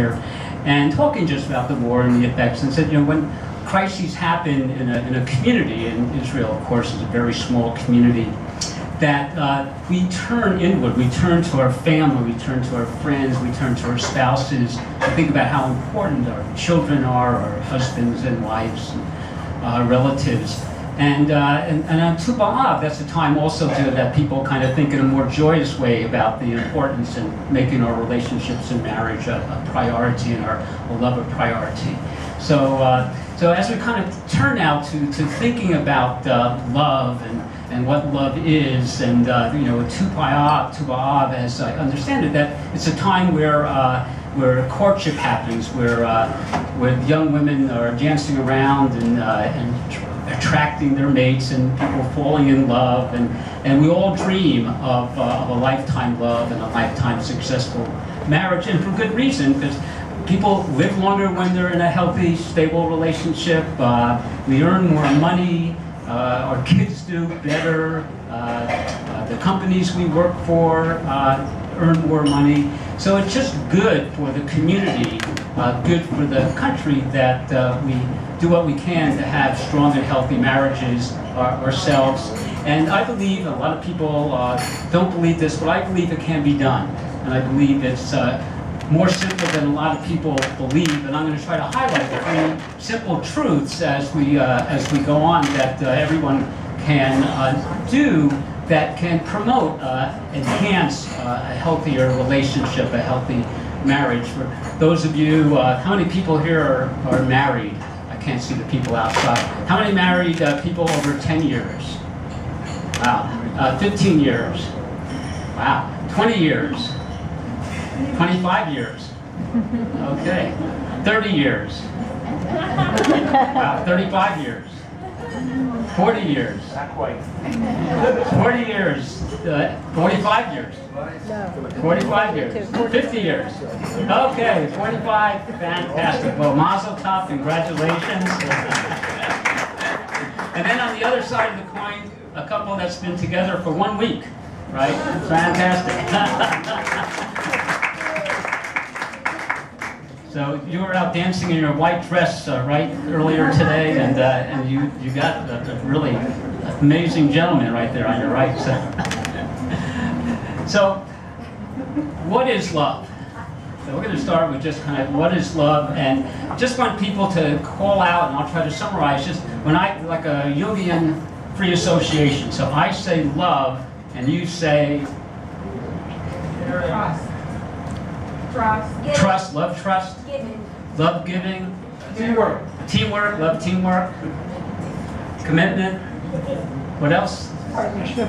here, and talking just about the war and the effects, and said, you know, when crises happen in a community, and Israel, of course, is a very small community, that we turn inward, we turn to our family, we turn to our friends, we turn to our spouses, to think about how important our children are, our husbands and wives, and relatives. And on Tu B'Av, that's a time also that people kind of think in a more joyous way about the importance in making our relationships and marriage a priority and our love a priority. So as we kind of turn now to thinking about love and what love is, and you know, Tu B'Av, as I understand it, that it's a time where courtship happens, where young women are dancing around and attracting their mates, and people falling in love, and we all dream of a lifetime love and a lifetime successful marriage, and for good reason, because people live longer when they're in a healthy, stable relationship. We earn more money. Our kids do better. The companies we work for earn more money. So it's just good for the community, good for the country, that we do what we can to have strong and healthy marriages ourselves. And I believe, a lot of people don't believe this, but I believe it can be done. And I believe it's more simple than a lot of people believe, and I'm going to try to highlight 3 simple truths as we go on, that everyone can do, that can promote, enhance a healthier relationship, a healthy marriage. For those of you, how many people here are married? I can't see the people outside. How many married people over 10 years? Wow. 15 years. Wow. 20 years. 25 years. Okay. 30 years. Wow, 35 years. 40 years. Not quite. 40 years. 45 years. 45 years. 50 years. Okay, 45. Fantastic. Well, Mazel Tov, congratulations. And then on the other side of the coin, a couple that's been together for 1 week. Right? Fantastic. So you were out dancing in your white dress, right, earlier today, and you got a really amazing gentleman right there on your right. So what is love? So we're going to start with just kind of what is love, and just want people to call out, and I'll try to summarize just when like a Jungian free association. So I say love, and you say trust. Trust, love, trust. Giving. Love, giving. Teamwork. Teamwork, love, teamwork. Commitment. What else? Partnership.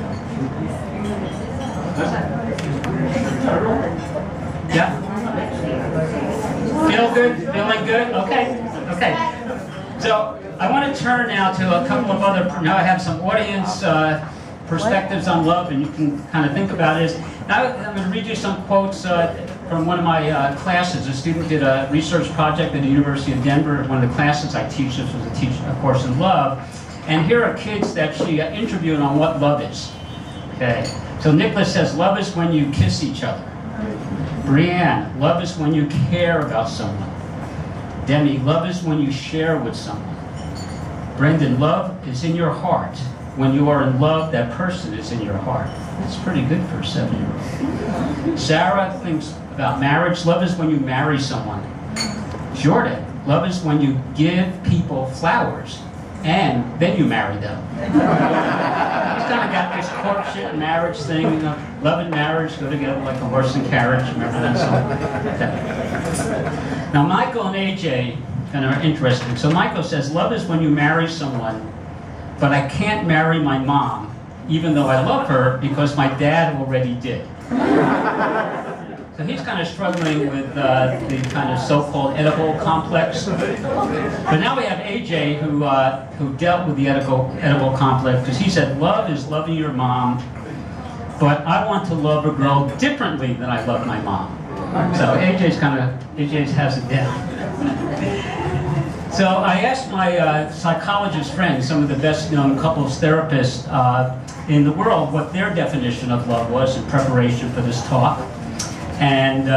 Yeah. Feel good? Feeling good? Okay. Okay. So I want to turn now to a couple of other. Now I have some audience perspectives on love, and you can kind of think about it. Now I'm going to read you some quotes from one of my classes. A student did a research project at the University of Denver. One of the classes I teach, this was a course in love. And here are kids that she interviewed on what love is. Okay. So Nicholas says, love is when you kiss each other. Brianne, love is when you care about someone. Demi, love is when you share with someone. Brendan, love is in your heart. When you are in love, that person is in your heart. That's pretty good for a 7-year-old. Sarah thinks about marriage. Love is when you marry someone. Jordan, love is when you give people flowers and then you marry them. He's kind of got this courtship marriage thing, you know, love and marriage go together like a horse and carriage. Remember that song? Now Michael and AJ kind of are interesting. So Michael says, love is when you marry someone, but I can't marry my mom, even though I love her, because my dad already did. So he's kind of struggling with the kind of so-called edible complex. But now we have AJ who dealt with the edible complex, because he said, love is loving your mom, but I want to love a girl differently than I love my mom. So AJ has it down. So I asked my psychologist friends, some of the best-known couples therapists in the world, what their definition of love was in preparation for this talk. And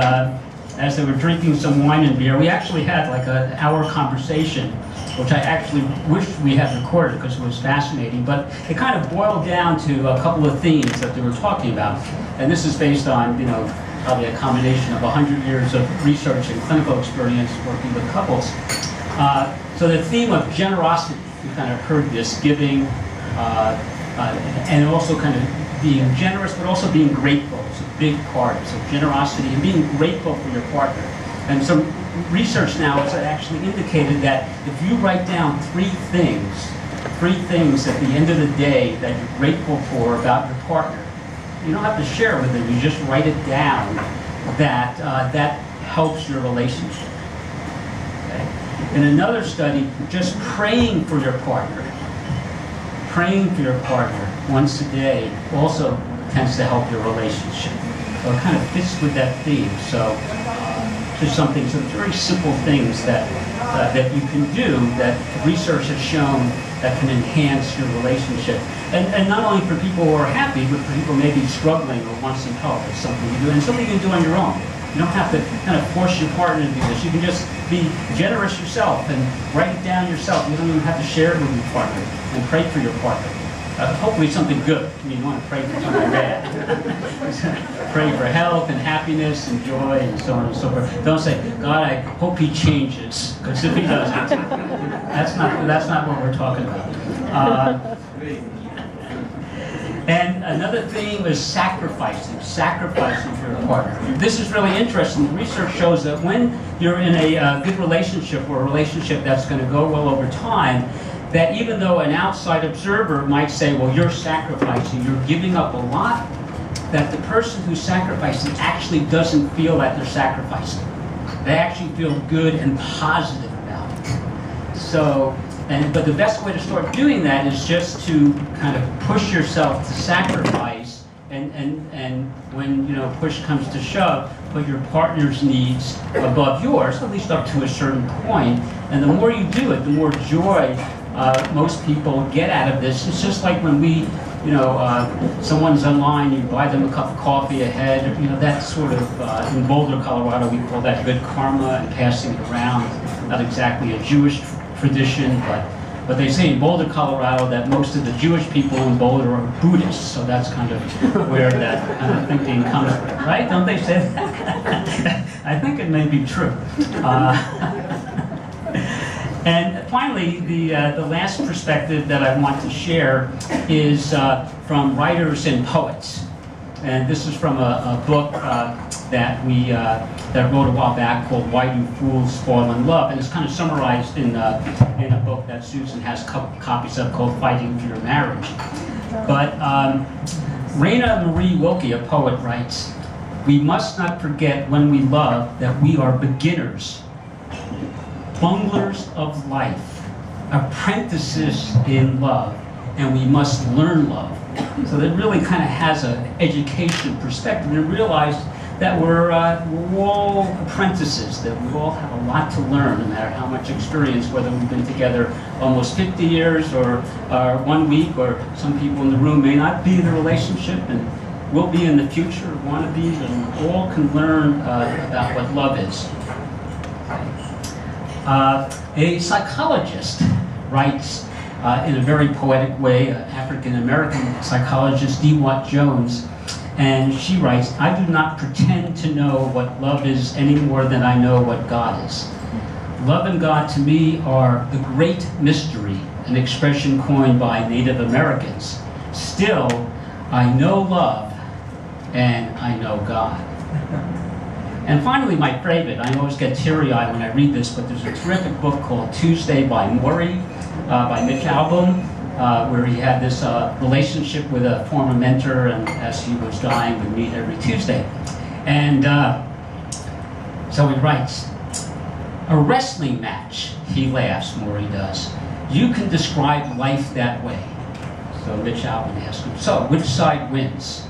as they were drinking some wine and beer. We actually had like an hour conversation, which I actually wish we had recorded because it was fascinating. But it kind of boiled down to a couple of themes that they were talking about. And this is based on, you know, probably a combination of 100 years of research and clinical experience working with couples. So the theme of generosity, we kind of heard this, giving, and also kind of being generous, but also being grateful. It's a big part. So generosity and being grateful for your partner. And some research now has actually indicated that if you write down three things at the end of the day that you're grateful for about your partner, you don't have to share with them, you just write it down, that helps your relationship. Okay? In another study, just praying for your partner once a day also tends to help your relationship. So it kind of fits with that theme. So just some very simple things that you can do that research has shown that can enhance your relationship. And not only for people who are happy, but for people maybe struggling or want some help. It's something you do, and something you can do on your own. You don't have to kind of force your partner to do this. You can just be generous yourself and write it down yourself. You don't even have to share it with your partner, and pray for your partner. Hopefully something good. I mean, you want to pray for something bad. Pray for health and happiness and joy and so on and so forth. Don't say, God, I hope he changes, because if he doesn't, that's not what we're talking about. And another theme is sacrificing for your partner. This is really interesting. The research shows that when you're in a good relationship, or a relationship that's going to go well over time, that even though an outside observer might say, well, you're sacrificing, you're giving up a lot, that the person who's sacrificing actually doesn't feel that they're sacrificing. They actually feel good and positive about it. So, but the best way to start doing that is just to kind of push yourself to sacrifice, and when, you know, push comes to shove, put your partner's needs above yours, at least up to a certain point. And the more you do it, the more joy most people get out of this. It's just like when we, you know, someone's online, you buy them a cup of coffee ahead, you know, that sort of, in Boulder, Colorado, we call that good karma and passing it around. Not exactly a Jewish tradition, but they say in Boulder, Colorado, that most of the Jewish people in Boulder are Buddhists, so that's kind of where that kind of thinking comes from, right? Don't they say that? I think it may be true. And finally, the last perspective that I want to share is from writers and poets. And this is from a book that I wrote a while back called Why Do Fools Fall in Love? And it's kind of summarized in a book that Susan has copies of called Fighting for Your Marriage. But Raina Marie Wilkie, a poet, writes, "We must not forget when we love that we are beginners, bunglers of life, apprentices in love, and we must learn love." So that really kind of has an education perspective, and realize that we're all apprentices, that we all have a lot to learn, no matter how much experience, whether we've been together almost 50 years or 1 week, or some people in the room may not be in a relationship and will be in the future, one of these, and we all can learn about what love is. A psychologist writes in a very poetic way, African-American psychologist DeWatt Jones, and she writes, "I do not pretend to know what love is any more than I know what God is. Love and God to me are the great mystery, an expression coined by Native Americans. Still, I know love and I know God." And finally, my favorite, I always get teary-eyed when I read this, but there's a terrific book called Tuesday by Morrie, by Mitch Albom, where he had this relationship with a former mentor, and as he was dying, would meet every Tuesday. And so he writes, "A wrestling match," he laughs, Morrie does. "You can describe life that way." So Mitch Albom asked him, "So, which side wins?"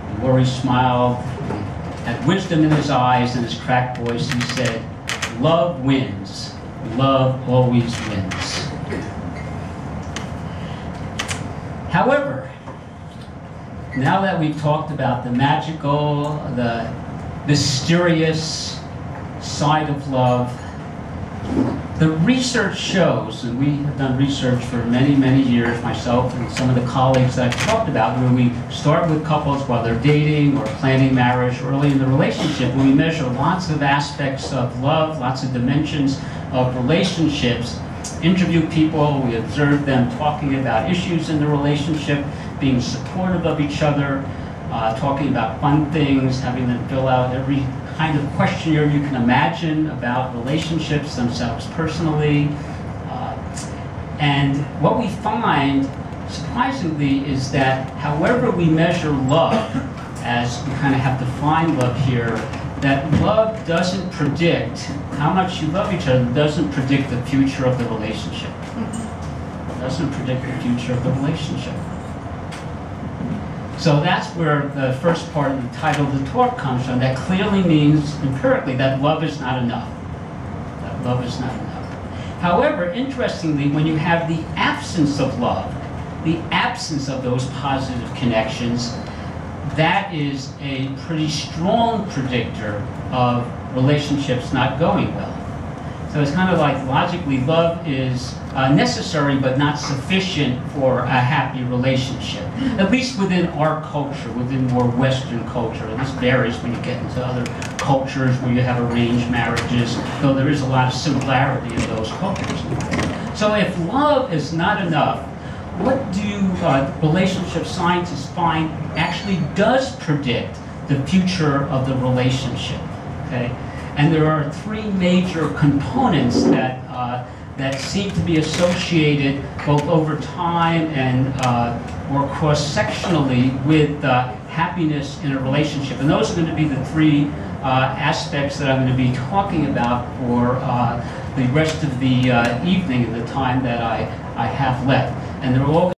And Morrie smiled, had wisdom in his eyes and his cracked voice. He said, "Love wins. Love always wins." However, now that we've talked about the magical, the mysterious side of love. The research shows, and we have done research for many, many years, myself and some of the colleagues that I've talked about, where we start with couples while they're dating or planning marriage early in the relationship, where we measure lots of aspects of love, lots of dimensions of relationships, interview people, we observe them talking about issues in the relationship, being supportive of each other, talking about fun things, having them fill out every kind of questionnaire you can imagine about relationships themselves personally. And what we find, surprisingly, is that however we measure love, as we kind of have defined love here, that love doesn't predict how much you love each other, doesn't predict the future of the relationship. It doesn't predict the future of the relationship. So that's where the first part of the title of the talk comes from. That clearly means, empirically, that love is not enough. That love is not enough. However, interestingly, when you have the absence of love, the absence of those positive connections, that is a pretty strong predictor of relationships not going well. So it's kind of like, logically, love is necessary but not sufficient for a happy relationship, at least within our culture, within more Western culture. And this varies when you get into other cultures where you have arranged marriages, though there is a lot of similarity in those cultures. So if love is not enough, what do relationship scientists find actually does predict the future of the relationship? Okay? And there are three major components that that seem to be associated both over time and or cross-sectionally with happiness in a relationship. And those are going to be the three aspects that I'm going to be talking about for the rest of the evening and the time that I have left. And they're all